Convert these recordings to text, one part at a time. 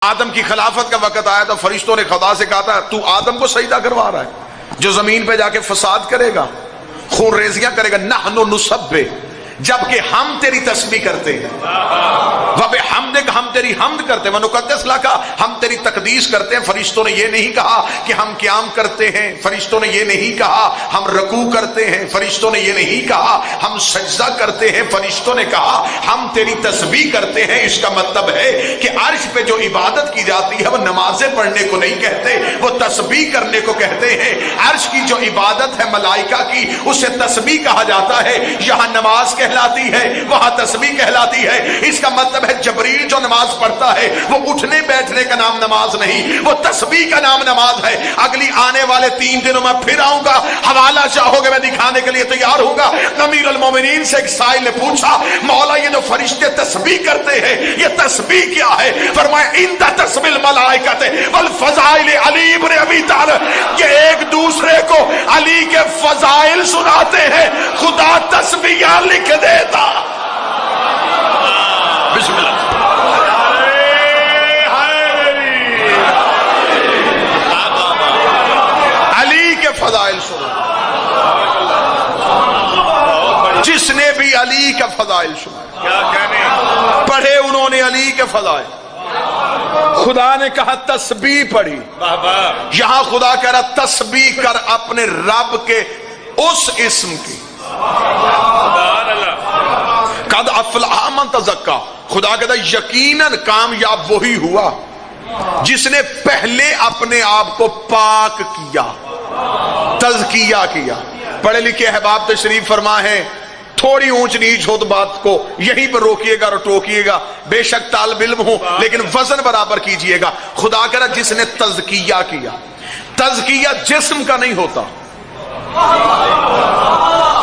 آدم کی خلافت کا وقت آیا تو فرشتوں نے خدا سے کہا تھا تو آدم کو سجدہ کروا رہا ہے جو زمین پہ جا کے فساد کرے گا، خون ریزیاں کرے گا، نحن نسبح، جبکہ ہم تیری تسبیح کرتے ہیں، وبحمدک، ہم تیری حمد کرتے ہیں، ونقدس لک، ہم تیری تقدیس کرتے ہیں۔ فرشتوں نے یہ نہیں کہا کہ ہم قیام کرتے ہیں، فرشتوں نے یہ نہیں کہا ہم رکوع کرتے ہیں، فرشتوں نے یہ نہیں کہا ہم سجدہ کرتے ہیں، فرشتوں نے کہا ہم تیری تسبیح کرتے ہیں۔ اس کا مطلب ہے کہ عرش پہ جو عبادت کی جاتی ہے وہ نمازیں پڑھنے کو نہیں کہتے، وہ تسبیح کرنے کو کہتے ہیں۔ عرش کی جو عبادت ہے ملائکہ کی اسے تسبیح کہا جاتا ہے، یہاں نماز کہلاتی ہے وہاں تسبیح کہلاتی ہے۔ اس کا مطلب ہے جبریل جو نماز پڑھتا ہے وہ اٹھنے بیٹھنے کا نام نماز نہیں، وہ تسبیح کا نام نماز ہے۔ اگلی آنے والے 3 دنوں میں پھر آؤں گا، حوالہ چاہو گے میں دکھانے کے لیے تیار ہوں گا۔ امیر المومنین سے ایک سائل نے پوچھا مولا یہ جو فرشتے تسبیح کرتے ہیں یہ تسبیح کیا ہے؟ فرمایا اندہ تسبیح الملائکۃ والفضائل علی ابن ابی طالب، کہ ایک دوسرے کو علی کے فضائل سناتے ہیں، خدا تسبیح لکھ دیتا۔ بسم اللہ۔ علی کے فضائل سنا، جس نے بھی علی کا فضائل سنا، کیا کہنے پڑھے انہوں نے علی کے فضائل۔ خدا نے کہا تسبیح پڑھی، یہاں خدا کہہ رہا تسبیح کر اپنے رب کے اس اسم کی۔ قد افلح من تزکا، خدا کہتا ہے یقیناً کامیاب وہی ہوا جس نے پہلے اپنے آپ کو پاک کیا، تزکیہ کیا۔ پڑھے لکھے احباب تشریف فرما ہے، تھوڑی اونچ نیچ ہو تو بات کو یہیں پر روکیے گا اور ٹوکیے گا، بے شک طالب علم ہو لیکن وزن برابر کیجئے گا۔ خدا کہہ رہا جس نے تزکیہ کیا، تزکیہ جسم کا نہیں ہوتا،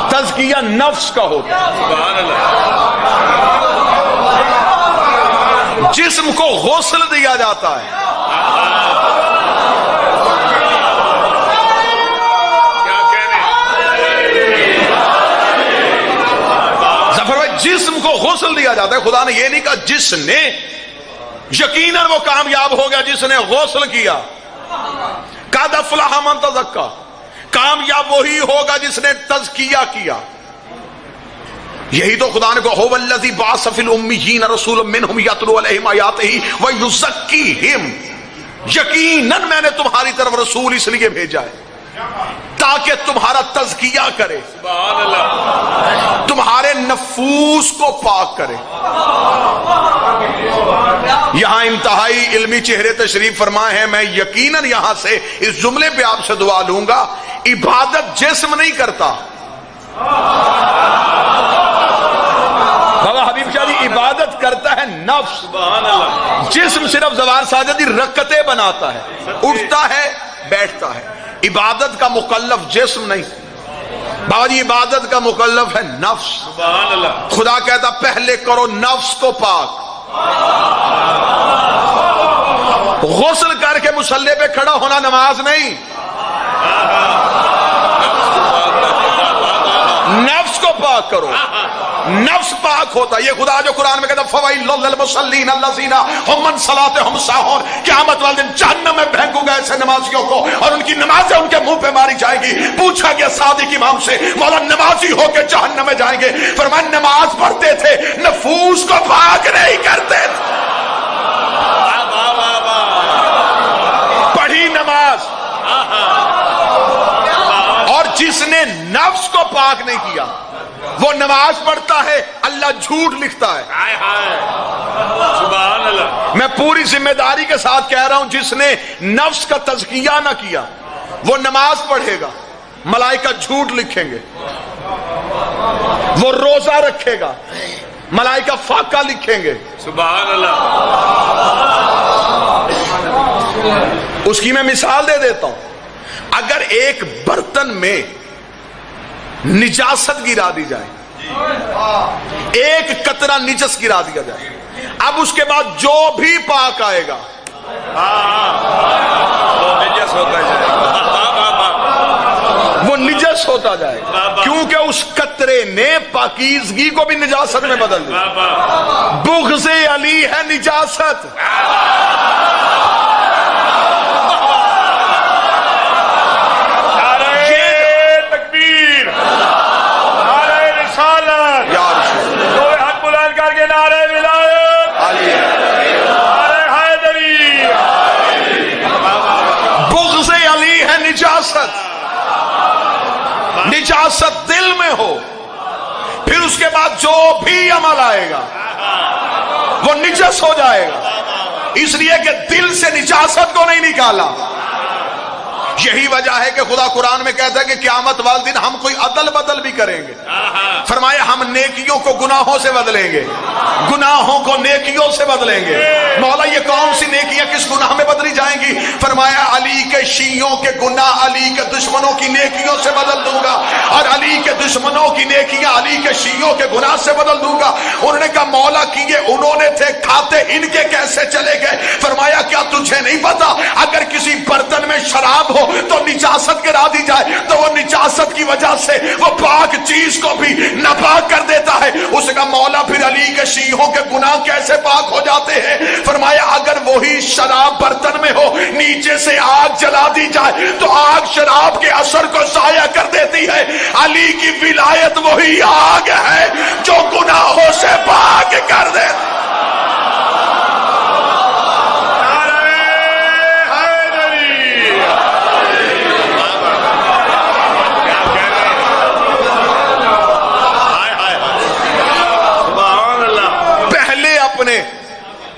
تزکیہ نفس کا ہوتا۔ جسم کو غسل دیا جاتا ہے، جسم کو غسل دیا جاتا ہے۔ خدا نے یہ نہیں کہا جس نے، یقیناً وہ کامیاب ہو گیا جس نے غسل کیا۔ قد افلح من تزکا، کامیاب وہی ہوگا جس نے تزکیہ کیا۔ یہی تو خدا نے کہا هو الذی بعث فی الامیین رسولا منہم یتلو علیہم آیاتہ ویزکیہم، یقیناً میں نے تمہاری طرف رسول اس لیے بھیجا ہے تاکہ تمہارا تزکیہ کرے، سبحان اللہ، تمہارے نفوس کو پاک کرے۔ یہاں انتہائی علمی چہرے تشریف فرما ہے، میں یقیناً یہاں سے اس جملے پہ آپ سے دعا لوں گا، عبادت جسم نہیں کرتا۔ بابا حبیب شاہ جی عبادت کرتا ہے نفس، سبحان اللہ، جسم صرف زوار ساجدی رکعتیں بناتا ہے، اٹھتا ہے بیٹھتا ہے۔ عبادت کا مکلف جسم نہیں، بابا جی عبادت کا مکلف ہے نفس، سبحان اللہ۔ خدا کہتا پہلے کرو نفس کو پاک۔ غسل کر کے مصلی پہ کھڑا ہونا نماز نہیں، نفس کو پاک کرو، نفس پاک ہوتا۔ یہ خدا جو قرآن میں کہتا فویل للمصلین الذین هم عن صلاتهم ساہون، قیامت والے دن جہنم میں پھینکوں گا ایسے نمازیوں کو اور ان کی نمازیں ان کے منہ پہ ماری جائے گی۔ پوچھا گیا صادق امام سے مولا نمازی ہو کے جہنم میں جائیں گے؟ فرمایا نماز پڑھتے تھے نفوس کو پاک نہیں کرتے تھے۔ پڑھی نماز، اور جس نے نفس کو پاک نہیں کیا وہ نماز پڑھتا ہے اللہ جھوٹ لکھتا ہے۔ سبحان اللہ، میں پوری ذمہ داری کے ساتھ کہہ رہا ہوں جس نے نفس کا تزکیہ نہ کیا وہ نماز پڑھے گا ملائکہ جھوٹ لکھیں گے، وہ روزہ رکھے گا ملائکہ فاقہ لکھیں گے۔ سبحان اللہ، اس کی میں مثال دے دیتا ہوں۔ اگر ایک برتن میں نجاست گرا دی جائے، ایک قطرہ نجس گرا دیا جائے، اب اس کے بعد جو بھی پاک آئے گا وہ نجس ہوتا جائے گا، کیوں کیونکہ اس قطرے نے پاکیزگی کو بھی نجاست میں بدل دیا. بغض علی ہے نجاست. نجاست دل میں ہو، پھر اس کے بعد جو بھی عمل آئے گا وہ نجس ہو جائے گا، اس لیے کہ دل سے نجاست کو نہیں نکالا. یہی وجہ ہے کہ خدا قرآن میں کہتا ہے کہ قیامت والے دن ہم کوئی عدل بدل بھی کریں گے. فرمایا ہم نیکیوں کو گناہوں سے بدلیں گے، گناہوں کو نیکیوں سے بدلیں گے. مولا یہ کون سی نیکیاں کس گناہ میں بدلی جائیں گی؟ فرمایا علی کے شیعوں کے گناہ علی کے دشمنوں کی نیکیوں سے بدل دوں گا، اور علی کے دشمنوں کی نیکیاں علی کے شیعوں کے گناہ سے بدل دوں گا. انہوں نے کہا مولا کیے انہوں نے تھے، کھاتے ان کے کیسے چلے گئے؟ فرمایا کیا تجھے نہیں پتا اگر کسی برتن میں شراب ہو تو نجاست گرا دی جائے تو وہ نجاست کی وجہ سے وہ پاک چیز کو بھی ناپاک کر دیتا ہے. اس کا مولا پھر علی کے شیعوں کے گناہ کیسے پاک ہو جاتے ہیں؟ فرمایا اگر وہی شراب برتن میں ہو نیچے سے آگ جلا دی جائے تو آگ شراب کے اثر کو ضائع کر دیتی ہے. علی کی ولایت وہی آگ ہے جو گناہوں سے پاک کر دیتی.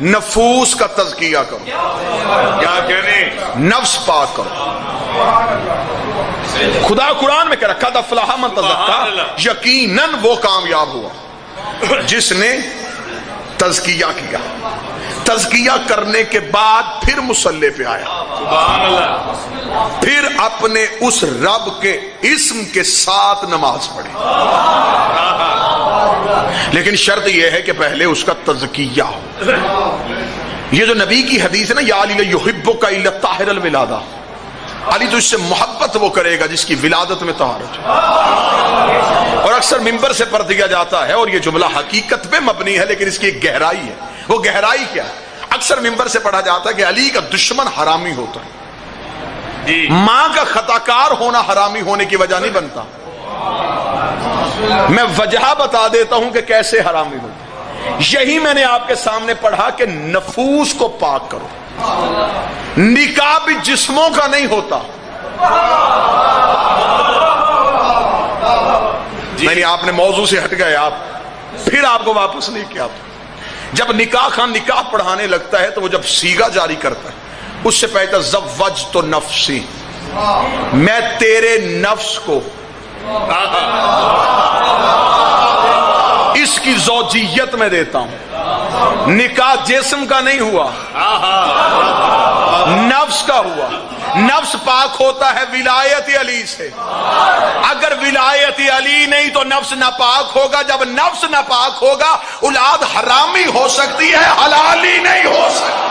نفوس کا تزکیہ کرو، کیا کہنے؟ نفس پاک کرو. خدا قرآن میں کہہ رہا قد افلح من تزکا، یقیناً وہ کامیاب ہوا جس نے تزکیہ کیا. تزکیہ کرنے کے بعد پھر مصلی پہ آیا، سبحان اللہ، پھر اپنے اس رب کے اسم کے ساتھ نماز پڑھی. لیکن شرط یہ ہے کہ پہلے اس کا تزکیہ ہو. یہ جو نبی کی حدیث ہے نا، یا علی یحبک الا طاہر الولادہ، علی تو اس سے محبت وہ کرے گا جس کی ولادت میں طہارت ہے. اور اکثر ممبر سے پڑھ دیا جاتا ہے، اور یہ جملہ حقیقت پہ مبنی ہے لیکن اس کی ایک گہرائی ہے. وہ گہرائی کیا ہے؟ اکثر ممبر سے پڑھا جاتا ہے کہ علی کا دشمن حرامی ہوتا ہے. ماں کا خطاکار ہونا حرامی ہونے کی وجہ نہیں بنتا. میں وجہ بتا دیتا ہوں کہ کیسے حرامی ہوتا. یہی میں نے آپ کے سامنے پڑھا کہ نفوس کو پاک کرو. نکاح بھی جسموں کا نہیں ہوتا. نہیں آپ نے موضوع سے ہٹ گئے، آپ پھر آپ کو واپس نہیں کیا. جب نکاح خان نکاح پڑھانے لگتا ہے تو وہ جب سیگا جاری کرتا ہے اس سے پہلے زوجت نفسی، میں تیرے نفس کو اس کی زوجیت میں دیتا ہوں. نکاح جسم کا نہیں ہوا، نفس کا ہوا. نفس پاک ہوتا ہے ولایت علی سے. اگر ولایت علی نہیں تو نفس ناپاک ہوگا. جب نفس ناپاک ہوگا اولاد حرامی ہو سکتی ہے، حلالی نہیں ہو سکتی.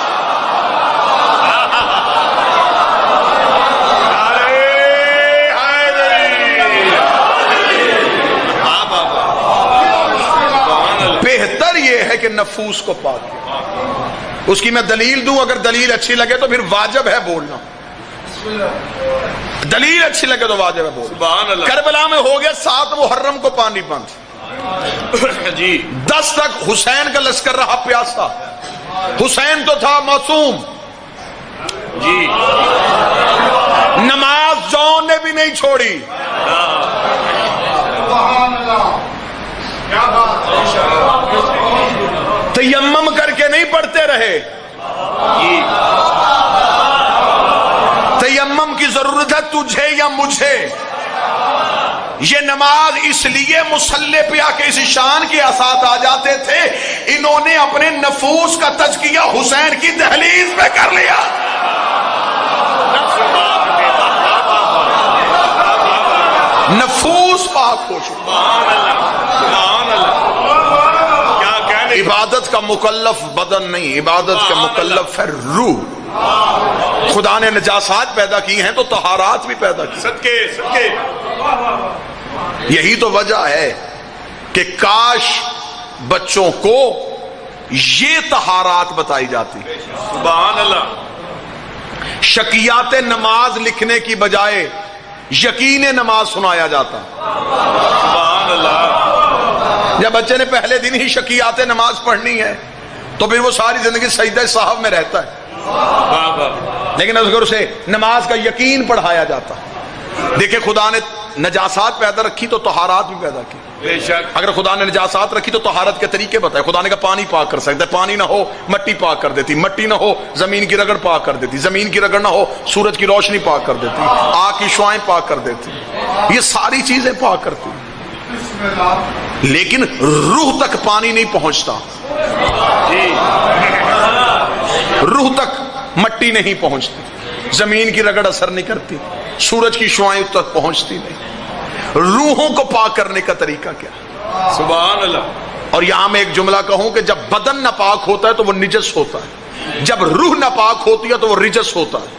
بہتر یہ ہے کہ نفوس کو پاک کیا. اس کی میں دلیل دوں، اگر دلیل اچھی لگے تو پھر واجب ہے بولنا. دلیل اچھی لگے تو واجب ہے بولنا. کربلا میں ہو گیا 7 محرم کو پانی بند جی، 10 تک حسین کا لشکر رہا پیاسا. حسین تو تھا معصوم جی، نماز جون نے بھی نہیں چھوڑی. تیمم کر کے نہیں پڑھتے رہے. تیمم کی ضرورت ہے تجھے یا مجھے. یہ نماز اس لیے مصلی پہ آ کے اس شان کے اثات آ جاتے تھے، انہوں نے اپنے نفوس کا تزکیہ حسین کی دہلیز پہ کر لیا. نفوس پاک ہو چکا. عبادت کا مکلف بدن نہیں، عبادت کا مکلف ہے روح. خدا نے نجاسات پیدا کی ہیں تو طہارات بھی پیدا کی. صدقے صدقے یہی تو وجہ ہے کہ کاش بچوں کو یہ طہارات بتائی جاتی. سبحان اللہ. شکیات نماز لکھنے کی بجائے یقین نماز سنایا جاتا. سبحان اللہ. جب بچے نے پہلے دن ہی شکیات نماز پڑھنی ہے تو پھر وہ ساری زندگی سجدہ صاحب میں رہتا ہے. لیکن اگر اسے نماز کا یقین پڑھایا جاتا. دیکھیں خدا نے نجاسات پیدا رکھی تو طہارات بھی پیدا کی. بے شک. اگر خدا نے نجاسات رکھی تو طہارت کے طریقے بتائے. خدا نے کہا پانی پاک کر سکتا ہے، پانی نہ ہو مٹی پاک کر دیتی، مٹی نہ ہو زمین کی رگڑ پاک کر دیتی، زمین کی رگڑ نہ ہو سورج کی روشنی پاک کر دیتی، آگ کی شعائیں پاک کر دیتی. یہ ساری چیزیں پاک کرتی. لیکن روح تک پانی نہیں پہنچتا، روح تک مٹی نہیں پہنچتی، زمین کی رگڑ اثر نہیں کرتی، سورج کی شعائیں تک پہنچتی نہیں. روحوں کو پاک کرنے کا طریقہ کیا؟ سبحان اللہ. اور یہاں میں ایک جملہ کہوں کہ جب بدن ناپاک ہوتا ہے تو وہ نجس ہوتا ہے، جب روح ناپاک ہوتی ہے تو وہ رجس ہوتا ہے.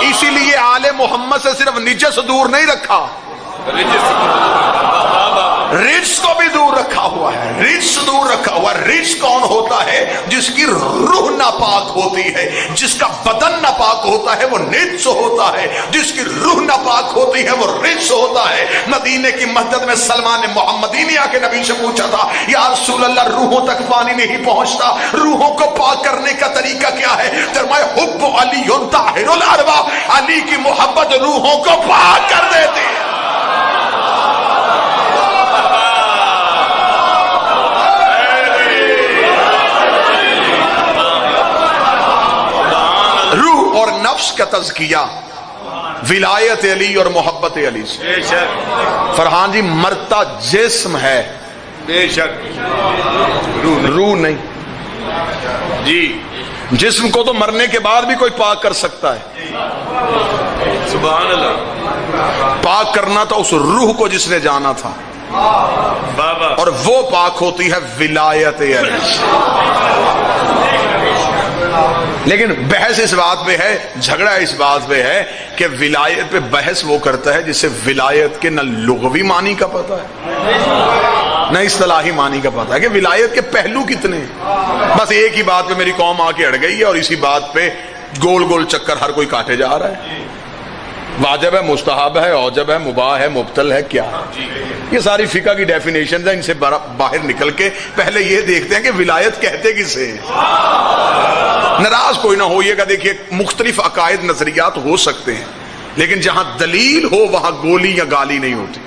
اسی لیے آل محمد سے صرف نجس دور نہیں رکھا، رجس کو بھی دور رکھا ہوا ہے. رجس دور رکھا ہوا ہے. رجس کون ہوتا ہے؟ جس کی روح ناپاک ہوتی ہے. جس کا بدن ناپاک ہوتا ہے وہ نجس ہوتا ہے. جس کی روح ناپاک ہوتی ہے وہ رجس ہوتا ہے. مدینے کی مسجد میں سلمان محمدی نے آ کے نبی سے پوچھا تھا یا رسول اللہ روحوں تک پانی نہیں پہنچتا، روحوں کو پاک کرنے کا طریقہ کیا ہے؟ فرمایا حب علی طاہر الارواح، علی کی محبت روحوں کو پاک کر دیتی ہے. روح اور نفس کا تزکیہ ولایت علی اور محبت علی سے. بے شک. فرحان جی مرتا جسم ہے، بے شک. روح نہیں. جی. جسم کو تو مرنے کے بعد بھی کوئی پاک کر سکتا ہے. سبحان اللہ. پاک کرنا تھا اس روح کو جس نے جانا تھا، بابا. اور وہ پاک ہوتی ہے ولایت علی سے. لیکن بحث اس بات پہ ہے، جھگڑا اس بات پہ ہے کہ ولایت پہ بحث وہ کرتا ہے جسے ولایت کے نہ لغوی معنی کا پتہ ہے نہ اصطلاحی معنی کا پتہ ہے کہ ولایت کے پہلو کتنے ہیں. بس ایک ہی بات پہ میری قوم آ کے اڑ گئی ہے اور اسی بات پہ گول گول چکر ہر کوئی کاٹے جا رہا ہے. واجب ہے، مستحب ہے، اوجب ہے، مباح ہے، مبطل ہے، کیا ہے؟ یہ ساری فقہ کی ڈیفینیشنز ہیں. ان سے باہر نکل کے پہلے یہ دیکھتے ہیں کہ ولایت کہتے کسے ہیں. ناراض کوئی نہ ہوئیے گا. دیکھیے مختلف عقائد نظریات ہو سکتے ہیں لیکن جہاں دلیل ہو وہاں گولی یا گالی نہیں ہوتی.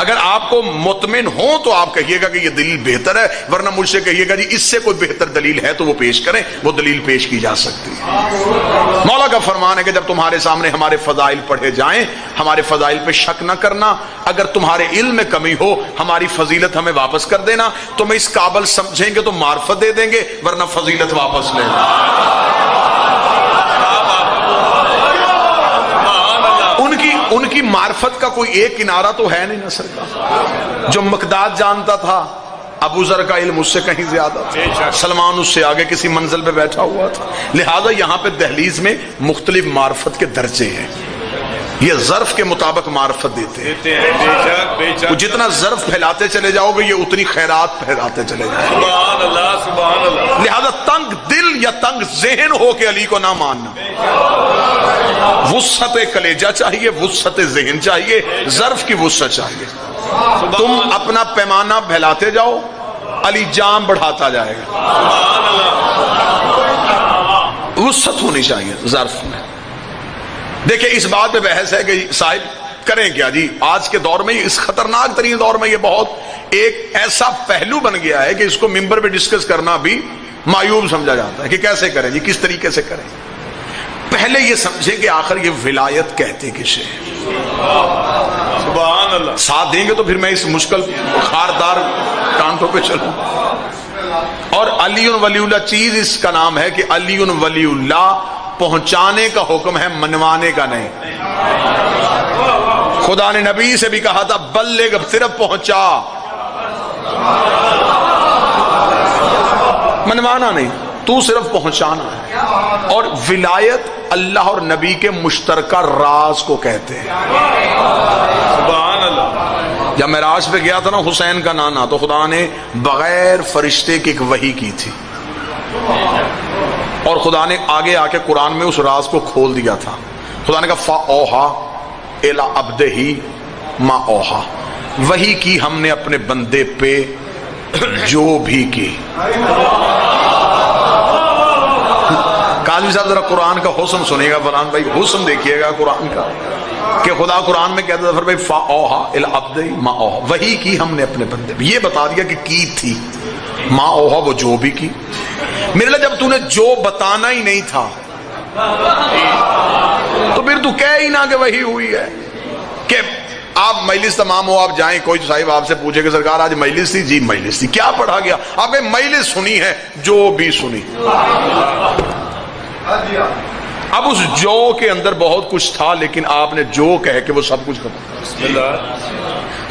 اگر آپ کو مطمئن ہو تو آپ کہیے گا کہ یہ دلیل بہتر ہے، ورنہ مجھ سے کہیے گا جی اس سے کوئی بہتر دلیل ہے تو وہ پیش کریں، وہ دلیل پیش کی جا سکتی ہے. مولا کا فرمان ہے کہ جب تمہارے سامنے ہمارے فضائل پڑھے جائیں ہمارے فضائل پہ شک نہ کرنا. اگر تمہارے علم میں کمی ہو ہماری فضیلت ہمیں واپس کر دینا. تمہیں اس قابل سمجھیں گے تو معرفت دے دیں گے ورنہ فضیلت واپس لے لیں. ان کی معرفت کا کوئی ایک کنارہ تو ہے نہیں نصر کا. جو مقداد جانتا تھا ابو ذر کا علم اس سے کہیں زیادہ تھا، سلمان اس سے آگے کسی منزل پہ بیٹھا ہوا تھا. لہذا یہاں پہ دہلیز میں مختلف معرفت کے درجے ہیں. یہ ظرف کے مطابق معرفت دیتے ہیں. جتنا ظرف پھیلاتے چلے جاؤ گے یہ اتنی خیرات پھیلاتے چلے جاؤ. سبحان اللہ. سبحان اللہ. لہذا تنگ دل یا تنگ ذہن ہو کے علی کو نہ ماننا. وسعت کلیجہ چاہیے، وسعت ذہن چاہیے، ظرف کی وسعت چاہیے. تم اپنا پیمانہ پھیلاتے جاؤ علی جام بڑھاتا جائے گا. وسعت ہونی چاہیے ظرف میں. دیکھیں اس بات پہ بحث ہے کہ صاحب کریں کیا جی. آج کے دور میں اس خطرناک ترین دور میں یہ بہت ایک ایسا پہلو بن گیا ہے کہ اس کو ممبر پہ ڈسکس کرنا بھی معیوب سمجھا جاتا ہے کہ کیسے کریں جی، کس طریقے سے کریں. پہلے یہ سمجھیں کہ آخر یہ ولایت کہتے کسے. سبحان اللہ. ساتھ دیں گے تو پھر میں اس مشکل خاردار کانٹوں پہ چلوں. اور علی ولی اللہ چیز اس کا نام ہے کہ علی ولی اللہ پہنچانے کا حکم ہے، منوانے کا نہیں. خدا نے نبی سے بھی کہا تھا بلغ، صرف پہنچا، منوانا نہیں، تو صرف پہنچانا ہے. اور ولایت اللہ اور نبی کے مشترکہ راز کو کہتے ہیں۔ سبحان اللہ۔ جب معراج پہ گیا تھا نا حسین کا نانا، تو خدا نے بغیر فرشتے کی ایک وحی کی تھی، اور خدا نے آگے آ کے قرآن میں اس راز کو کھول دیا تھا۔ خدا نے کہا فَأَوْحَىٰ إِلَىٰ عَبْدِهِ مَا أَوْحَىٰ، وحی کی ہم نے اپنے بندے پہ جو بھی کی۔ قاضی صاحب ذرا قرآن کا حسن سنیے گا، فرحان بھائی حسن دیکھیے گا قرآن کا، کہ خدا قرآن میں کہتا تھا فَأَوْحَىٰ إِلَىٰ عَبْدِهِ مَا أَوْحَىٰ، وحی کی ہم نے اپنے بندے پہ، یہ بتا دیا کہ کی تھی، ما اوہا وہ جو بھی کی۔ میرے لئے جب تو نے جو بتانا ہی نہیں تھا تو پھر تو کہہ ہی نہ کہ وہی ہوئی ہے۔ کہ آپ مجلس تمام ہو، آپ جائیں، کوئی صاحب آپ سے پوچھے کہ سرکار آج مجلس تھی؟ جی مجلس تھی۔ کیا پڑھا گیا؟ آپ نے مجلس سنی ہے، جو بھی سنی۔ اب اس جو کے اندر بہت کچھ تھا، لیکن آپ نے جو کہہ کے وہ سب کچھ ختم۔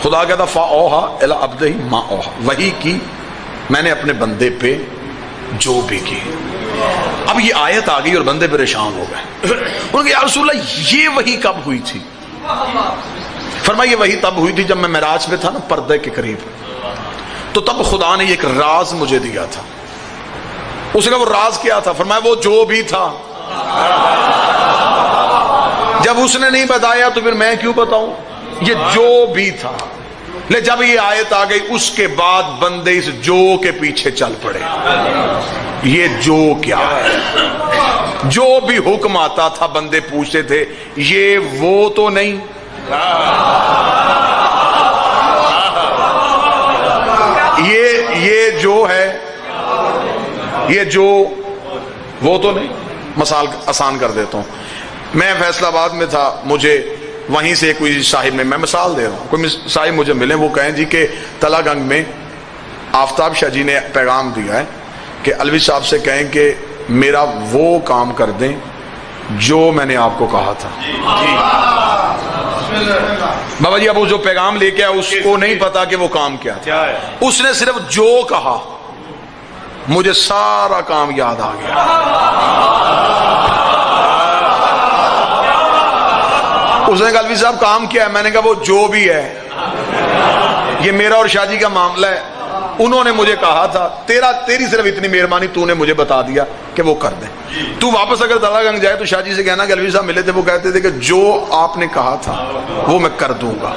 خدا کہتا فَأَوْحَىٰ إِلَىٰ عَبْدِهِ مَا أَوْحَىٰ، وحی کی میں نے اپنے بندے پہ جو بھی کی۔ اب یہ آیت آ گئی اور بندے پریشان ہو گئے، انہوں نے کہا یا رسول اللہ یہ وحی کب ہوئی تھی؟ فرمایا یہ وحی تب ہوئی تھی جب میں معراج پہ تھا نا، پردے کے قریب، تو تب خدا نے ایک راز مجھے دیا تھا۔ اس نے کہا وہ راز کیا تھا؟ فرمایا وہ جو بھی تھا۔ جب اس نے نہیں بتایا تو پھر میں کیوں بتاؤں؟ یہ جو بھی تھا۔ لے جب یہ آیت آ گئی اس کے بعد بندے اس جو کے پیچھے چل پڑے، یہ جو کیا ہے؟ جو بھی حکم آتا تھا بندے پوچھتے تھے یہ وہ تو نہیں؟ یہ جو ہے، یہ جو وہ تو نہیں؟ مثال آسان کر دیتا ہوں، میں فیصل آباد میں تھا، مجھے وہیں سے کوئی صاحب نے، میں مثال دے رہا ہوں، کوئی صاحب مجھے ملے، وہ کہیں جی کہ تلا گنگ میں آفتاب شاہ جی نے پیغام دیا ہے کہ الوی صاحب سے کہیں کہ میرا وہ کام کر دیں جو میں نے آپ کو کہا تھا۔ بابا جی اب وہ جو پیغام لے کے آیا اس کو نہیں پتا کہ وہ کام کیا تھا، اس نے صرف جو کہا، مجھے سارا کام یاد آ گیا۔ اس نے کہا الوی صاحب کام کیا ہے؟ میں نے کہا وہ جو بھی ہے، یہ میرا اور شاہ جی کا معاملہ ہے، انہوں نے مجھے کہا تھا، تیری صرف اتنی مہربانی تو نے مجھے بتا دیا کہ وہ کر دیں۔ تو واپس اگر تلا گنج جائے تو شاہ جی سے کہنا کہ الوی صاحب ملے تھے، وہ کہتے تھے کہ جو آپ نے کہا تھا وہ میں کر دوں گا۔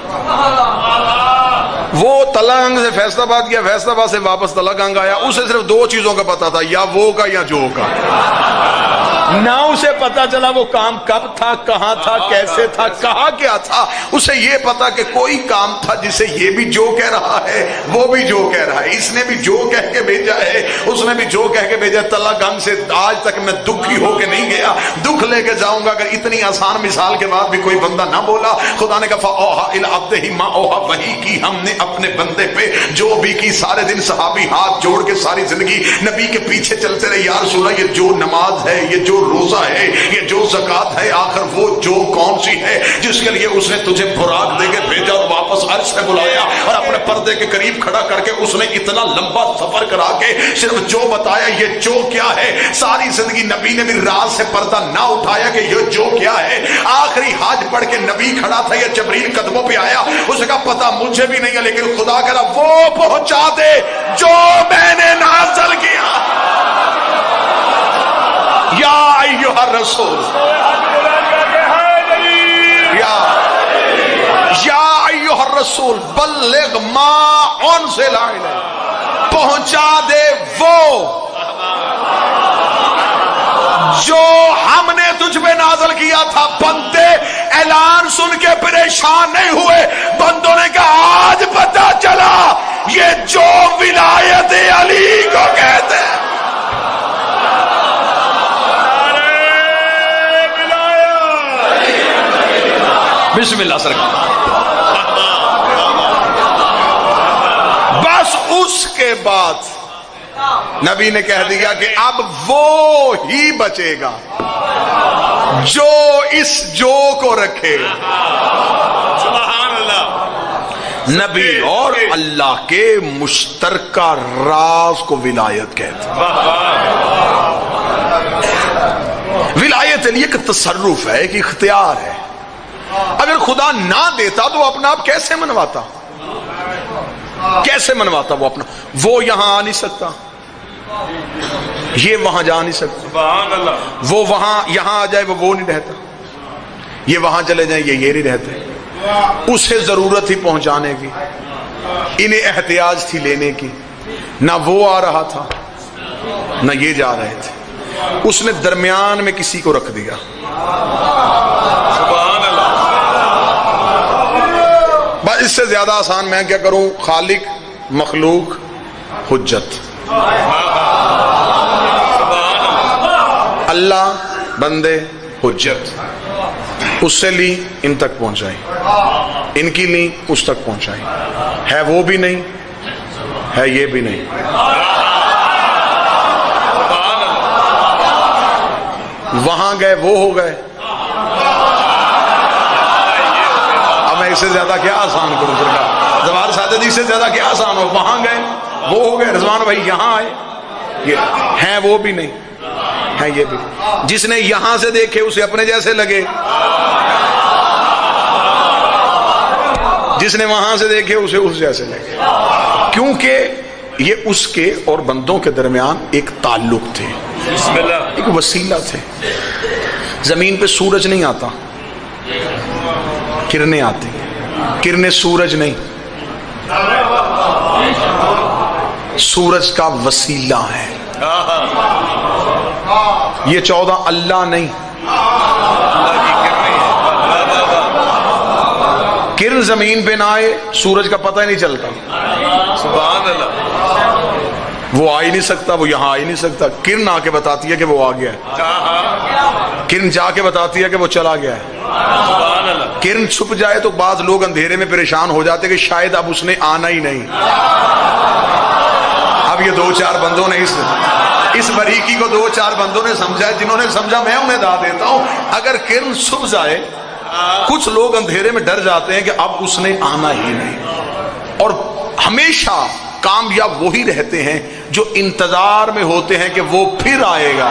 وہ تلا گنگ سے فیصل آباد گیا، فیصل آباد سے واپس تلا گنگ آیا، اسے صرف دو چیزوں کا پتا تھا، یا وہ کا یا جو کا۔ نہ اسے پتا چلا وہ کام کب تھا، کہاں تھا، کیسے تھا، کہا کیا تھا، اسے یہ پتا کہ کوئی کام تھا جسے یہ بھی جو کہہ رہا ہے وہ بھی جو کہہ رہا ہے، اس نے بھی جو کہہ کے بھیجا ہے اس نے بھی جو کہہ کے بھیجا۔ تلا گنگ سے آج تک میں دکھی ہو کے نہیں گیا، دکھ لے کے جاؤں گا۔ اگر اتنی آسان مثال کے بعد بھی کوئی بندہ نہ بولا، خدا نے کہا فَأَوْحَىٰ إِلَىٰ عَبْدِهِ مَا أَوْحَىٰ، وحی کی ہم نے اپنے بندے پہ جو بھی کی۔ سارے دن صحابی ہاتھ جوڑ کے ساری زندگی نبی کے پیچھے چلتے رہے، یا رسول اللہ یہ جو نماز ہے، یہ جو روزہ ہے، یہ جو زکات ہے، آخر وہ جو کون سی ہے جس کے لیے اس نے تجھے براق دے کے بھیجا اور واپس عرش سے بلایا اور اپنے پردے کے قریب کھڑا کر کے اس نے اتنا لمبا سفر کرا کے صرف جو بتایا یہ جو کیا ہے۔ ساری زندگی نبی نے بھی راز سے پردہ نہ اٹھایا کہ یہ جو کیا ہے۔ آخری حج پڑھ کے نبی کھڑا تھا، یہ جبریل قدموں پہ آیا، اس کا پتہ مجھے بھی نہیں ہے، لیکن خدا کہہ رہا وہ پہنچا دے جو میں نے نازل کیا۔ یا ایھا الرسول، یا ایھا الرسول بلغ ما انزل الیک، پہنچا دے وہ جو ہم نے تجھ پہ نازل کیا تھا۔ بندے اعلان سن کے پریشان نہیں ہوئے، بندوں نے کہا آج پتہ چلا یہ جو ولایت علی کو کہتے ہیں۔ بسم اللہ سرکار۔ بس اس کے بعد نبی نے کہہ دیا کہ اب وہ ہی بچے گا جو اس جو کو رکھے۔ سبحان اللہ۔ نبی اور اللہ کے مشترکہ راز کو ولایت کہتے ہیں۔ ولایت علی ایک تصرف ہے، ایک اختیار ہے. اگر خدا نہ دیتا تو اپنا آپ کیسے منواتا؟ کیسے منواتا وہ اپنا؟ وہ یہاں آ نہیں سکتا، یہ وہاں جا نہیں سکتا، سبحان اللہ. وہ وہاں یہاں آ جائے وہ نہیں رہتا، یہ وہاں چلے جائیں یہ نہیں رہتے. اسے ضرورت ہی پہنچانے کی، انہیں احتیاج تھی لینے کی. نہ وہ آ رہا تھا نہ یہ جا رہے تھے، اس نے درمیان میں کسی کو رکھ دیا. سبحان اللہ. بس اس سے زیادہ آسان میں کیا کروں؟ خالق، مخلوق، حجت. اللہ، بندے، حجت. اس سے لی ان تک پہنچائی، ان کی لی اس تک پہنچائی. ہے وہ بھی نہیں، ہے یہ بھی نہیں. وہاں گئے وہ ہو گئے. اب میں اس سے زیادہ کیا آسان کروں؟ سرکار زبان سادہ جی سے زیادہ کیا آسان ہو؟ وہاں گئے وہ ہو گئے. رضوان بھائی یہاں آئے، یہ ہیں وہ بھی نہیں، ہے یہ بھی. جس نے یہاں سے دیکھے اسے اپنے جیسے لگے، جس نے وہاں سے دیکھے اسے اس جیسے لگے. کیونکہ یہ اس کے اور بندوں کے درمیان ایک تعلق تھے، بسم اللہ. ایک وسیلہ تھے. زمین پہ سورج نہیں آتا، کرنیں آتی. کرنیں سورج نہیں، سورج کا وسیلہ ہے. یہ 14 اللہ نہیں، کرن زمین پہ نہ آئے سورج کا پتہ ہی نہیں چلتا. سبحان اللہ. وہ آ ہی نہیں سکتا، وہ یہاں آ ہی نہیں سکتا. کرن آ کے بتاتی ہے کہ وہ آ گیا ہے، کرن جا کے بتاتی ہے کہ وہ چلا گیا ہے. سبحان اللہ. کرن چھپ جائے تو بعض لوگ اندھیرے میں پریشان ہو جاتے کہ شاید اب اس نے آنا ہی نہیں. اب یہ 2-4 بندوں نے اس بریکی کو 2-4 بندوں نے سمجھا ہے، جنہوں نے سمجھا میں انہیں دا دیتا ہوں. اگر کرن چھپ جائے کچھ لوگ اندھیرے میں ڈر جاتے ہیں کہ اب اس نے آنا ہی نہیں. اور ہمیشہ کامیاب وہی رہتے ہیں جو انتظار میں ہوتے ہیں کہ وہ پھر آئے گا.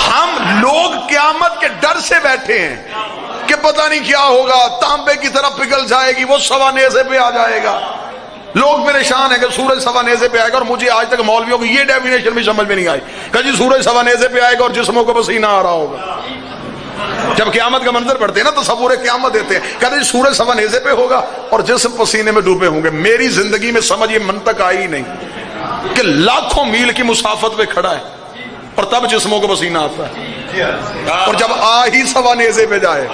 ہم لوگ قیامت کے ڈر سے بیٹھے ہیں کہ پتہ نہیں کیا ہوگا، تانبے کی طرف پگھل جائے گی، وہ سوا نیزے پہ آ جائے گا. لوگ پریشان ہیں کہ سورج سوا نیزے پہ آئے گا. اور مجھے آج تک مولویوں کی یہ ڈیفینیشن بھی سمجھ میں نہیں آئی کہ جی سورج سوا نیزے پہ آئے گا اور جسموں کو پسینہ آ رہا ہوگا. جب قیامت کا منظر پڑھتے ہیں نا تصور قیامت دیتے ہیں، کہتے ہیں سورج سوا نیزے پہ ہوگا اور جسم پسینے میں ڈوبے ہوں گے. میری زندگی میں سمجھ یہ منطق آئی نہیں کہ لاکھوں میل کی مسافت پہ کھڑا ہے اور تب جسموں کو پسینہ آتا ہے، اور جب آ ہی سوا نیزے پہ جائے.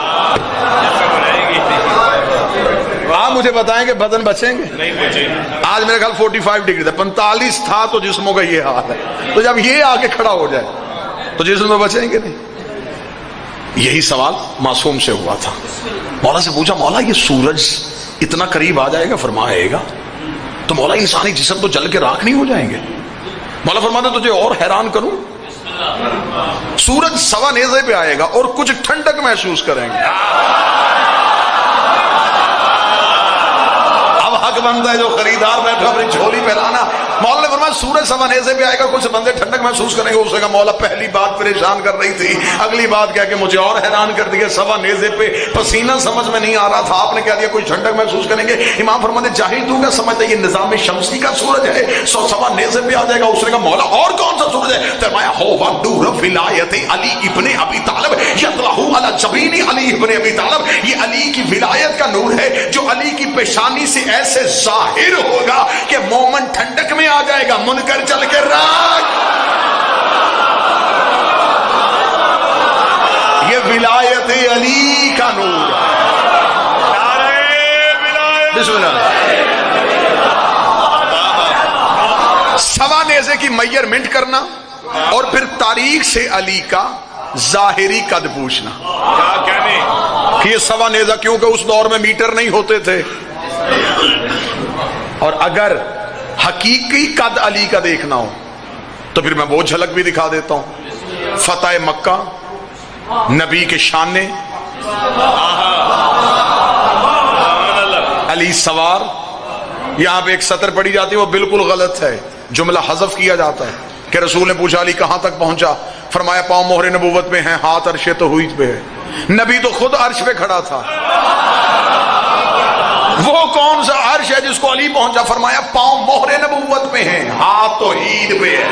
آپ مجھے بتائیں کہ بدن بچیں گے؟ نہیں پہنچے. آج میرے خیال 45 ڈگری تھا، 45 تھا تو جسموں کا یہ حال ہے. تو جب یہ آ کے کھڑا ہو جائے تو جسم میں بچیں گے نہیں. یہی سوال معصوم سے ہوا تھا. مولا سے پوچھا مولا یہ سورج اتنا قریب آ جائے گا؟ فرمائے گا تو مولا انسانی جسم تو جل کے راکھ نہیں ہو جائیں گے؟ مولا فرماتے تجھے اور حیران کروں، سورج سوا نیزے پہ آئے گا اور کچھ ٹھنڈک محسوس کریں گے. اب حق بنتا ہے جو خریدار بیٹھا اپنی جھولی پہلانا. مولا نے فرمایا سورج سوا نیزے پہ آئے گا، کچھ بندے ٹھنڈک محسوس کریں گے. اس نے کہا مولا پہلی بات پریشان کر رہی تھی، اگلی بات کیا کہ مجھے اور حیران کر دیا. سوا نیزے پہ پسینہ سمجھ میں نہیں آ رہا تھا، آپ نے کہہ دیا کچھ ٹھنڈک محسوس کریں گے. امام فرماتے جاہل تو کیا سمجھتا یہ نظام شمسی کا سورج ہے، سوا نیزے پہ آ جائے گا. اس نے کہا مولا اور کون سا سورج ہے؟ فرمایا ہوا نور ولایت علی ابن ابی طالب یطلع علی جبین علی ابن ابی طالب. یہ علی کی ولایت کا نور ہے جو علی کی پیشانی سے ایسے ظاہر ہوگا کہ مومن ٹھنڈک میں آ جائے گا، منکر چل کے راگ. یہ ولایت علی کا نور ہے. بسم اللہ. سوا نیزے کی میئرمنٹ کرنا اور پھر تاریخ سے علی کا ظاہری قد پوچھنا کہ یہ سوا نیزہ، کیونکہ اس دور میں میٹر نہیں ہوتے تھے. اور اگر حقیقی قد علی کا دیکھنا ہو تو پھر میں وہ جھلک بھی دکھا دیتا ہوں. فتح مکہ، نبی کے شانے، علی سوار. یہاں پہ ایک سطر پڑھی جاتی ہے وہ بالکل غلط ہے. جملہ حذف کیا جاتا ہے کہ رسول نے پوچھا علی کہاں تک پہنچا؟ فرمایا پاؤں مہر نبوت پہ ہیں، ہاتھ عرش توحید پہ ہے۔ نبی تو خود عرش پہ کھڑا تھا، وہ کون سا عرش ہے جس کو علی پہنچا؟ فرمایا پاؤں مہر نبوت پہ ہیں، ہاتھ توحید پہ ہے۔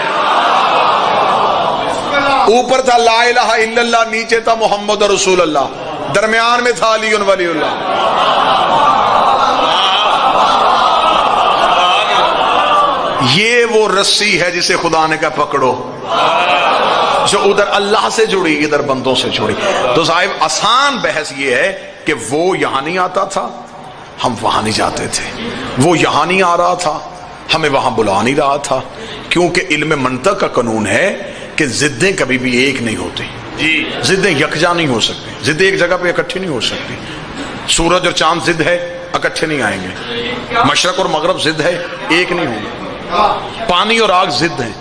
اوپر تھا لا الہ الا اللہ، نیچے تھا محمد رسول اللہ، درمیان میں تھا علی ولی اللہ۔ یہ وہ رسی ہے جسے خدا نے کہا پکڑو، جو ادھر اللہ سے جڑی ادھر بندوں سے جڑی۔ تو صاحب آسان بحث یہ ہے کہ وہ یہاں نہیں آتا تھا، ہم وہاں نہیں جاتے تھے، وہ یہاں نہیں آ رہا تھا، ہمیں وہاں بلا نہیں رہا تھا، کیونکہ علم منطق کا قانون ہے کہ ضدیں کبھی بھی ایک نہیں ہوتی، ضدیں یکجا نہیں ہو سکتی، ضدیں ایک جگہ پہ اکٹھی نہیں ہو سکتی۔ سورج اور چاند ضد ہے، اکٹھے نہیں آئیں گے۔ مشرق اور مغرب ضد ہے، ایک نہیں ہوں گے۔ پانی اور آگ ضد ہیں،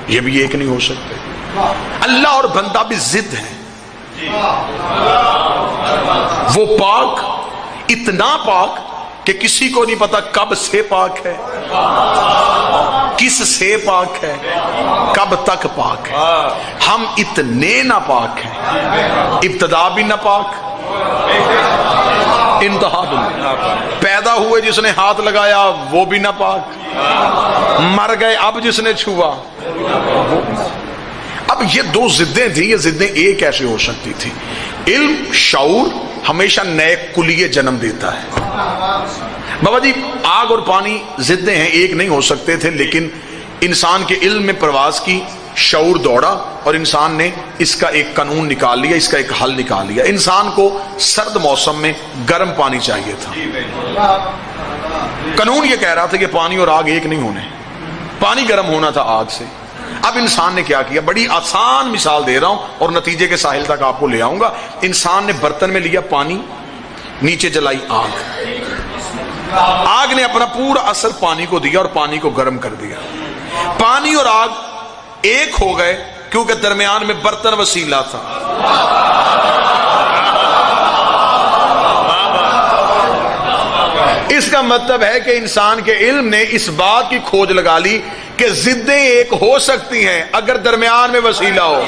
یہ بھی ایک نہیں ہو سکتے۔ اللہ اور بندہ بھی ضد ہیں۔ وہ پاک، اتنا پاک کہ کسی کو نہیں پتا کب سے پاک ہے، کس سے پاک ہے، کب تک پاک ہے۔ ہم اتنے ناپاک ہیں، ابتدا بھی ناپاک، انتہا بھی ناپاک۔ پیدا ہوئے جس نے ہاتھ لگایا وہ بھی ناپاک، مر گئے اب جس نے چھوا۔ اب یہ دو ضدیں تھیں، یہ ضدیں ایک کیسے ہو سکتی تھی؟ علم، شعور ہمیشہ نئے کلیے جنم دیتا ہے۔ بابا جی آگ اور پانی ضدیں ہیں، ایک نہیں ہو سکتے تھے، لیکن انسان کے علم میں پرواز کی، شعور دوڑا اور انسان نے اس کا ایک قانون نکال لیا، اس کا ایک حل نکال لیا۔ انسان کو سرد موسم میں گرم پانی چاہیے تھا، قانون یہ کہہ رہا تھا کہ پانی اور آگ ایک نہیں ہونے، پانی گرم ہونا تھا آگ سے۔ اب انسان نے کیا کیا؟ بڑی آسان مثال دے رہا ہوں اور نتیجے کے ساحل تک آپ کو لے آؤں گا۔ انسان نے برتن میں لیا پانی، نیچے جلائی آگ، آگ نے اپنا پورا اثر پانی کو دیا اور پانی کو گرم کر دیا۔ پانی اور آگ ایک ہو گئے کیونکہ درمیان میں برتن وسیلہ تھا۔ اس کا مطلب ہے کہ انسان کے علم نے اس بات کی کھوج لگا لی کہ ضدیں ایک ہو سکتی ہیں اگر درمیان میں وسیلہ ہو۔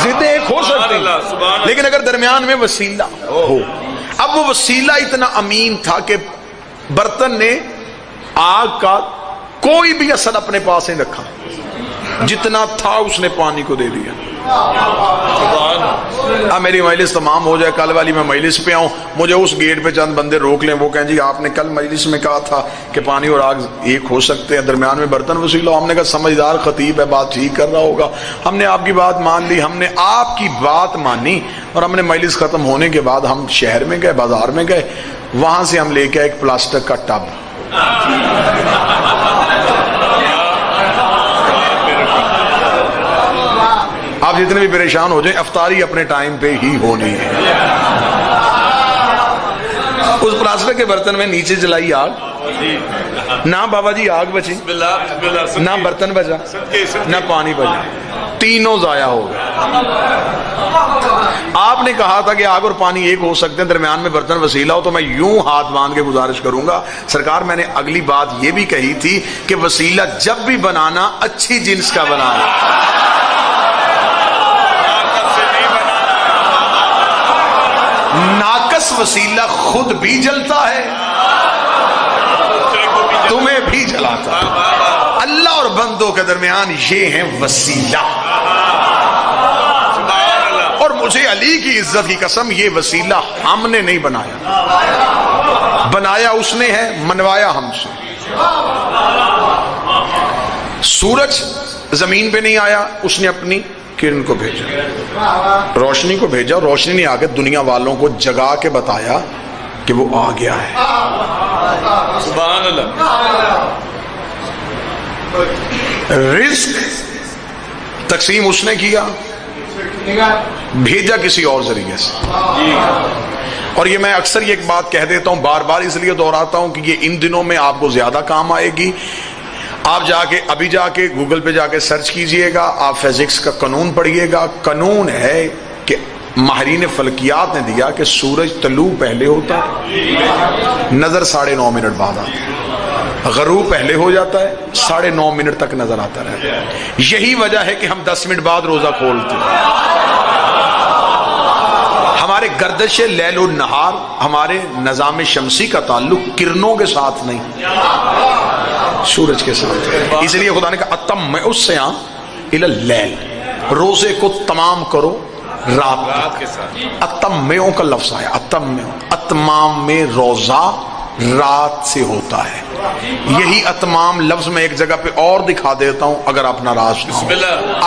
ضدیں ایک ہو سکتی ہیں لیکن اگر درمیان میں وسیلہ ہو۔ اب وہ وسیلہ اتنا امین تھا کہ برتن نے آگ کا کوئی بھی اثر اپنے پاس نہیں رکھا، جتنا تھا اس نے پانی کو دے دیا۔ اب میری مجلس تمام ہو جائے، کل والی میں مجلس پہ آؤں، مجھے اس گیٹ پہ چند بندے روک لیں، وہ کہیں جی آپ نے کل مجلس میں کہا تھا کہ پانی اور آگ ایک ہو سکتے ہیں، درمیان میں برتن وسیلہ ہو۔ ہم نے کہا سمجھدار خطیب ہے، بات ٹھیک کر رہا ہوگا، ہم نے آپ کی بات مان لی، ہم نے آپ کی بات مانی اور ہم نے مجلس ختم ہونے کے بعد ہم شہر میں گئے، بازار میں گئے، وہاں سے ہم لے کے ایک پلاسٹک کا ٹب، آپ جتنے بھی پریشان ہو جائیں، افطاری اپنے ٹائم پہ ہی ہونی ہے۔ اس پلاسٹک کے برتن میں نیچے جلائی آگ، نہ بابا جی آگ بچی، نہ برتن بچا، نہ پانی بچا، تینوں ضائع ہو گئے۔ آپ نے کہا تھا کہ آگ اور پانی ایک ہو سکتے ہیں، درمیان میں برتن وسیلہ ہو، تو میں یوں ہاتھ باندھ کے گزارش کروں گا سرکار، میں نے اگلی بات یہ بھی کہی تھی کہ وسیلہ جب بھی بنانا اچھی جنس کا بنانا، ناقص وسیلہ خود بھی جلتا ہے، تمہیں بھی جلاتا ہے۔ اللہ اور بندوں کے درمیان یہ ہے وسیلہ، اور مجھے علی کی عزت کی قسم یہ وسیلہ ہم نے نہیں بنایا، بنایا اس نے ہے، منوایا ہم سے۔ سورج زمین پہ نہیں آیا، اس نے اپنی کرن کو بھیجا، روشنی کو بھیجا، روشنی نے آ کے دنیا والوں کو جگا کے بتایا کہ وہ آ گیا ہے۔ سبحان اللہ۔ رزق تقسیم اس نے کیا، بھیجا کسی اور ذریعے سے۔ اور یہ میں اکثر یہ ایک بات کہہ دیتا ہوں، بار بار اس لیے دہراتا ہوں کہ یہ ان دنوں میں آپ کو زیادہ کام آئے گی۔ آپ ابھی جا کے گوگل پہ جا کے سرچ کیجئے گا، آپ فزکس کا قانون پڑھیے گا۔ قانون ہے کہ ماہرین فلکیات نے دیا کہ سورج طلوع پہلے ہوتا ہے، نظر 9:30 بعد آتا ہے۔ غروب پہلے ہو جاتا ہے، 9:30 منٹ تک نظر آتا رہتا ہے. یہی وجہ ہے کہ ہم 10 منٹ بعد روزہ کھولتے ہیں. ہمارے گردش لیل و نہار، ہمارے نظام شمسی کا تعلق کرنوں کے ساتھ نہیں، سورج کے ساتھ. اس لیے خدا نے کہا اتم الصیام الی اللیل، روزے کو تمام کرو رات کے ساتھ. اتموں کا لفظ آیا، اتمام میں روزہ رات سے ہوتا ہے. یہی اتمام لفظ میں ایک جگہ پہ اور دکھا دیتا ہوں اگر آپ ناراض نہ ہو.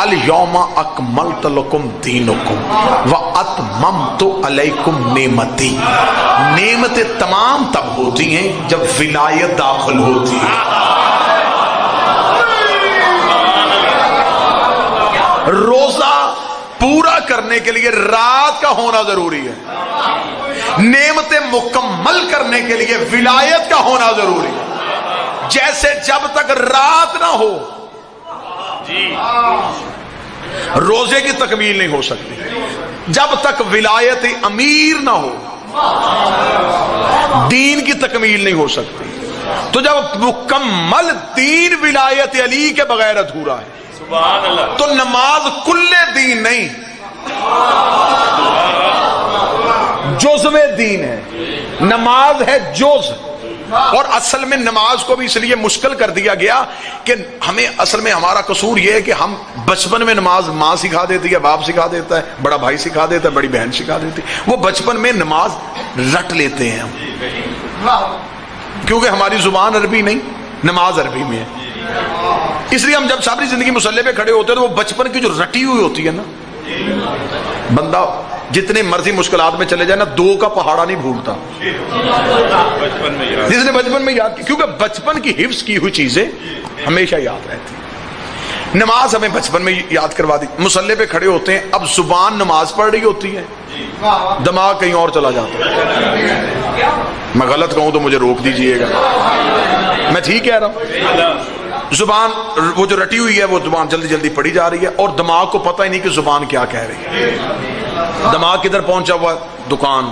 الیوم اکملت لکم دینکم واتممت علیکم نعمتی. نعمتیں تمام تب ہوتی ہیں جب ولایت داخل ہوتی ہے. روزہ پورا کرنے کے لیے رات کا ہونا ضروری ہے، نعمتیں مکمل کرنے کے لیے ولایت کا ہونا ضروری ہے. جیسے جب تک رات نہ ہو روزے کی تکمیل نہیں ہو سکتی، جب تک ولایت امیر نہ ہو دین کی تکمیل نہیں ہو سکتی. تو جب مکمل دین ولایت علی کے بغیر ادھورا ہے تو نماز کل دین نہیں، جزو دین ہے. نماز ہے جز. اور اصل میں نماز کو بھی اس لیے مشکل کر دیا گیا کہ ہمیں اصل میں ہمارا قصور یہ ہے کہ ہم بچپن میں نماز ماں سکھا دیتی ہے، باپ سکھا دیتا ہے، بڑا بھائی سکھا دیتا ہے، بڑی بہن سکھا دیتی ہے. وہ بچپن میں نماز رٹ لیتے ہیں ہم، کیونکہ ہماری زبان عربی نہیں، نماز عربی میں ہے. اس لیے ہم جب ساری زندگی مصلی پہ کھڑے ہوتے ہیں تو وہ بچپن کی جو رٹی ہوئی ہوتی ہے نا، بندہ جتنے مرضی مشکلات میں چلے جائے نا 2 کا پہاڑا نہیں بھولتا جس نے بچپن میں یاد کی، کیونکہ بچپن کی حفظ کی ہوئی چیزیں ہمیشہ یاد رہتی. نماز ہمیں بچپن میں یاد کروا دی. مصلی پہ کھڑے ہوتے ہیں، اب زبان نماز پڑھ رہی ہوتی ہے، دماغ کہیں اور چلا جاتا ہے. میں غلط کہوں تو مجھے روک دیجئے گا، میں ٹھیک کہہ رہا ہوں. زبان وہ جو رٹی ہوئی ہے وہ زبان جلدی جلدی پڑھی جا رہی ہے اور دماغ کو پتہ ہی نہیں کہ زبان کیا کہہ رہی ہے. دماغ کدھر پہنچا ہوا؟ دکان،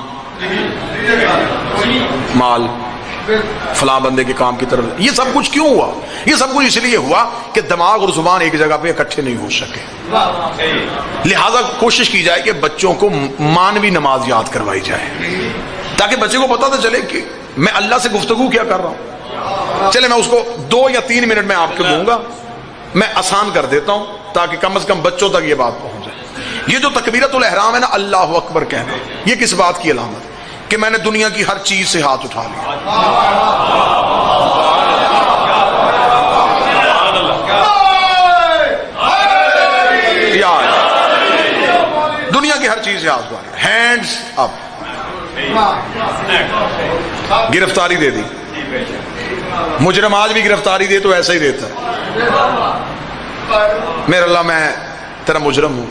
مال، فلاں بندے کے کام کی طرف. یہ سب کچھ کیوں ہوا؟ یہ سب کچھ اس لیے ہوا کہ دماغ اور زبان ایک جگہ پہ اکٹھے نہیں ہو سکے. لہذا کوشش کی جائے کہ بچوں کو مانوی نماز یاد کروائی جائے تاکہ بچے کو پتہ تو چلے کہ میں اللہ سے گفتگو کیا کر رہا ہوں. چلے میں اس کو 2 یا 3 منٹ میں آپ کو دوں گا، میں آسان کر دیتا ہوں تاکہ کم از کم بچوں تک یہ بات پہنچ جائے. یہ جو تکبیرۃ الاحرام ہے نا، اللہ اکبر کہنا، یہ کس بات کی علامت ہے؟ کہ میں نے دنیا کی ہر چیز سے ہاتھ اٹھا لیا. دنیا کی ہر چیز سے ہاتھ اٹھا لیا، ہینڈز اپ. گرفتاری دے دی. مجرم آج بھی گرفتاری دے تو ایسا ہی دیتا ہے، میرے اللہ میں تیرا مجرم ہوں،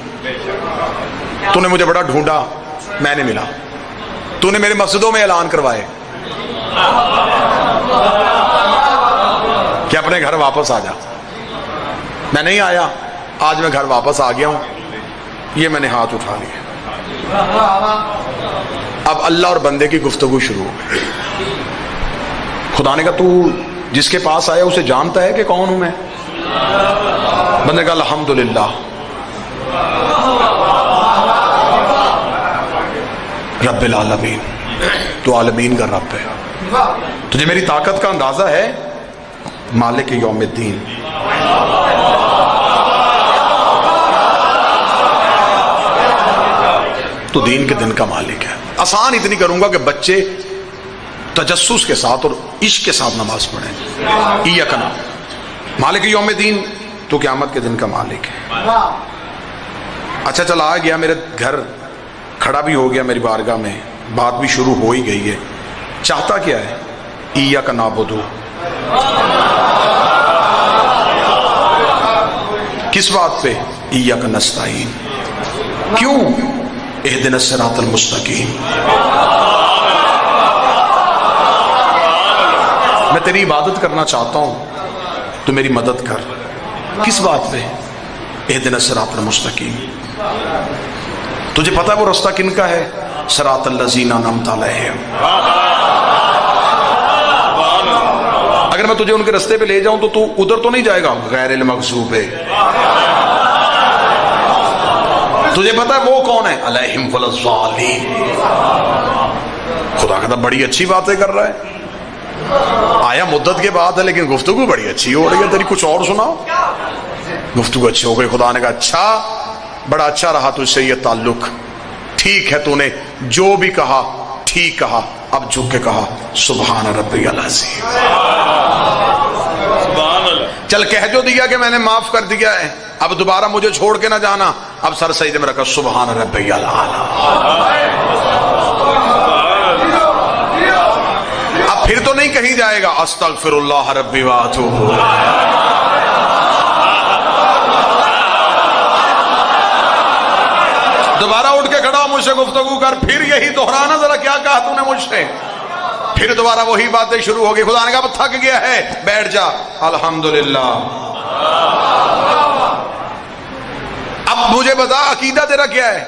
تو نے مجھے بڑا ڈھونڈا، میں نے ملا، تو نے میرے مسجدوں میں اعلان کروائے کہ اپنے گھر واپس آ جا. میں نہیں آیا، آج میں گھر واپس آ گیا ہوں، یہ میں نے ہاتھ اٹھا لیا. اب اللہ اور بندے کی گفتگو شروع ہو گئی. خدا نے کہا تو جس کے پاس آیا اسے جانتا ہے کہ کون ہوں میں؟ بندے کہا الحمدللہ رب العالمین، تو عالمین کا رب ہے، تجھے میری طاقت کا اندازہ ہے، مالک یوم الدین. تو دین کے دن کا مالک ہے. آسان اتنی کروں گا کہ بچے تجسس کے ساتھ اور عشق کے ساتھ نماز پڑھیں. ایاک نعبد، مالک یوم الدین، تو قیامت کے دن کا مالک ہے. اچھا چل آ گیا میرے گھر، کھڑا بھی ہو گیا میری بارگاہ میں، بات بھی شروع ہو ہی گئی ہے. چاہتا کیا ہے؟ ایاک نعبد. کس بات پہ؟ ایاک نستعین. کیوں؟ اہدنا الصراط المستقیم. میں تیری عبادت کرنا چاہتا ہوں تو میری مدد کر. کس بات پہ؟ اہدنا الصراط المستقیم. تجھے پتا ہے وہ رستہ کن کا ہے؟ صراط الذین انعمت علیہم. اگر اگر میں تجھے ان کے رستے پہ لے جاؤں تو ادھر تو نہیں جائے گا غیر المغضوب ہے. تجھے پتا ہے وہ کون ہے؟ علیہم الضالین. خدا کہتا بڑی اچھی باتیں کر رہا ہے. آیا مدت کے بعد ہے لیکن گفتگو بڑی اچھی ہو رہی ہے تیری. کچھ اور سناؤ. گفتگو اچھی ہو گئی. خدا نے کہا اچھا بڑا اچھا رہا تجھ سے یہ تعلق. ٹھیک ہے تو نے جو بھی کہا ٹھیک کہا. اب جھک کے کہا سبحان ربی العظیم. چل کہہ جو دیا کہ میں نے معاف کر دیا ہے, اب دوبارہ مجھے چھوڑ کے نہ جانا. اب سر سجدے میں رکھا سبحان ربی الاعلی. اب پھر تو نہیں کہیں جائے گا استغفر اللہ ربی واتوب. دوبارہ اٹھ کے کھڑا مجھ سے گفتگو کر. پھر یہی دہرانا ذرا کیا کہا تو نے مجھ سے. پھر دوبارہ وہی باتیں شروع ہو گئی. خدا نے کہا تھک گیا ہے بیٹھ جا. الحمدللہ. اب مجھے بتا عقیدہ تیرا کیا ہے؟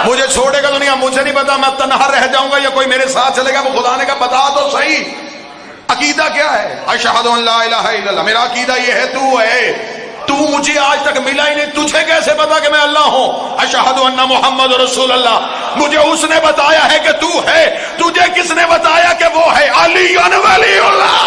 مجھے چھوڑے گا دنیا مجھے نہیں پتا, میں تنہا رہ جاؤں گا یا کوئی میرے ساتھ چلے گا. وہ خدا نے کہا بتا تو صحیح عقیدہ کیا ہے؟ اشہد ان لا الہ الا اللہ. میرا عقیدہ یہ ہے تو ہے. تو مجھے آج تک ملا ہی نہیں, تجھے کیسے پتا کہ میں اللہ ہوں؟ اشہد ان محمد رسول اللہ. مجھے اس نے بتایا ہے کہ تو ہے. تجھے کس نے بتایا کہ وہ ہے؟ علی ولی اللہ.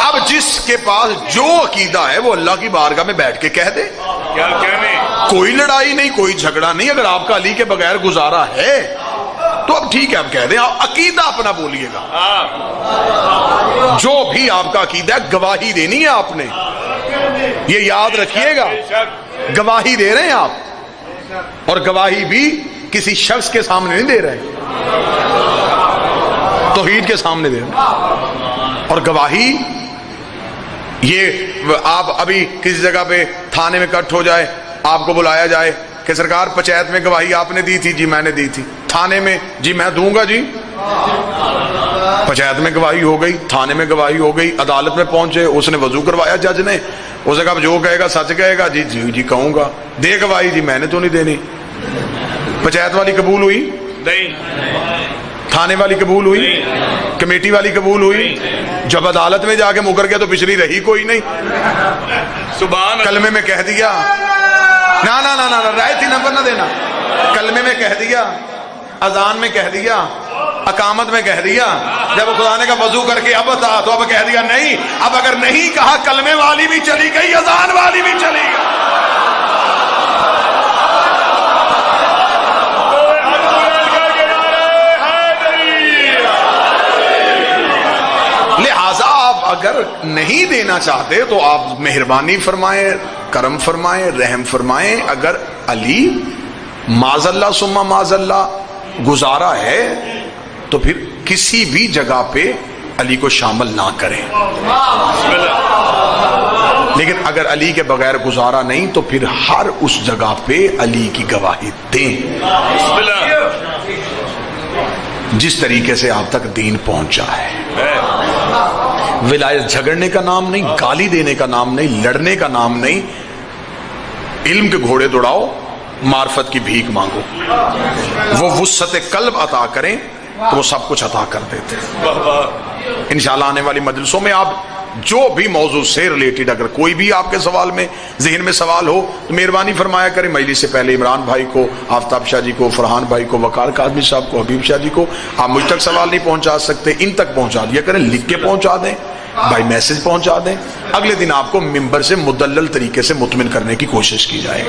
اب جس کے پاس جو عقیدہ ہے وہ اللہ کی بارگاہ میں بیٹھ کے کہہ دے. کیا کہنے؟ کوئی لڑائی نہیں, کوئی جھگڑا نہیں. اگر آپ کا علی کے بغیر گزارا ہے تو اب ٹھیک ہے, آپ کہہ دیں. عقیدہ اپنا بولیے گا. جو بھی آپ کا عقیدہ ہے گواہی دینی ہے آپ نے. یہ یاد رکھیے گا, گواہی دے رہے ہیں آپ, اور گواہی بھی کسی شخص کے سامنے نہیں دے رہے, توحید کے سامنے دے رہے. اور گواہی یہ آپ ابھی کسی جگہ پہ تھانے میں کٹ ہو جائے, آپ کو بلایا جائے کہ سرکار پنچایت میں گواہی آپ نے دی تھی. جی میں نے دی تھی. تھانے میں جی میں دوں گا. جی پنچایت میں گواہی ہو گئی, تھانے میں گواہی ہو گئی, عدالت میں پہنچے, اس نے وضو کروایا جج نے, اسے کہا جو کہے گا سچ کہے گا. جی جی جی کہوں گا. دے گواہی. جی میں نے تو نہیں دینی. پنچایت والی قبول ہوئی نہیں, تھانے والی قبول ہوئی, کمیٹی والی قبول ہوئی. جب عدالت میں جا کے مکر گیا تو پچھلی رہی کوئی نہیں. سبحان کلمے میں کہہ دیا نا نا نا نا رعایتی نمبر نہ دینا. کلمے میں کہہ دیا, اذان میں کہہ دیا, اقامت میں کہہ دیا. جب خدا نے کہا وضو کر کے اب بتا تو اب کہہ دیا نہیں. اب اگر نہیں کہا کلمے والی بھی چلی گئی, اذان والی بھی چلی گئی. لہذا آپ اگر نہیں دینا چاہتے تو آپ مہربانی فرمائیں, کرم فرمائیں, رحم فرمائیں. اگر علی معاذ اللہ ثم معاذ اللہ گزارا ہے تو پھر کسی بھی جگہ پہ علی کو شامل نہ کریں. لیکن اگر علی کے بغیر گزارا نہیں تو پھر ہر اس جگہ پہ علی کی گواہی دیں جس طریقے سے آپ تک دین پہنچا ہے. ولایت جھگڑنے کا نام نہیں, گالی دینے کا نام نہیں, لڑنے کا نام نہیں. علم کے گھوڑے دوڑاؤ, معرفت کی بھیک مانگو. وہ وسعت قلب عطا کریں تو وہ سب کچھ عطا کر دیتے. انشاءاللہ آنے والی مجلسوں میں آپ جو بھی موضوع سے ریلیٹڈ اگر کوئی بھی آپ کے سوال میں ذہن میں سوال ہو تو مہربانی فرمایا کریں. مجلس سے پہلے عمران بھائی کو, آفتاب شاہ جی کو, فرحان بھائی کو, وقار کاظمی صاحب کو, حبیب شاہ جی کو. آپ مجھ تک سوال نہیں پہنچا سکتے, ان تک پہنچا دیا کریں, لکھ کے پہنچا دیں, بائی میسج پہنچا دیں. اگلے دن آپ کو ممبر سے مدلل طریقے سے مطمئن کرنے کی کوشش کی جائے.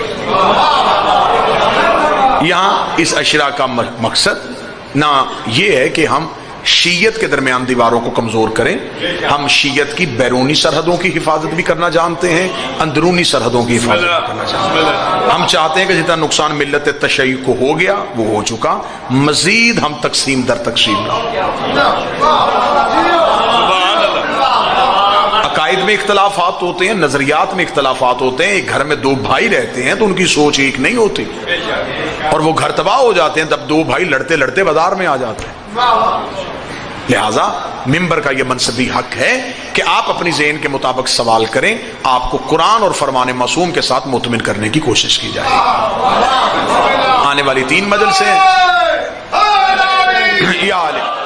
یہاں اس اشرا کا مقصد نہ یہ ہے کہ ہم شیعت کے درمیان دیواروں کو کمزور کریں. ہم شیعت کی بیرونی سرحدوں کی حفاظت بھی کرنا جانتے ہیں, اندرونی سرحدوں کی حفاظت کرنا جانتے ہیں. ہم چاہتے ہیں کہ جتنا نقصان ملت تشیع کو ہو گیا وہ ہو چکا, مزید ہم تقسیم در تقسیم نہ. عقائد میں اختلافات ہوتے ہیں, نظریات میں اختلافات ہوتے ہیں. ایک گھر میں دو بھائی رہتے ہیں تو ان کی سوچ ایک نہیں ہوتی, اور وہ گھر تباہ ہو جاتے ہیں تب دو بھائی لڑتے لڑتے بازار میں آ جاتے ہیں. لہذا ممبر کا یہ منصبی حق ہے کہ آپ اپنی ذہن کے مطابق سوال کریں، آپ کو قرآن اور فرمان معصوم کے ساتھ مطمئن کرنے کی کوشش کی جائے. آنے والی 3 مجلسیں یا عالم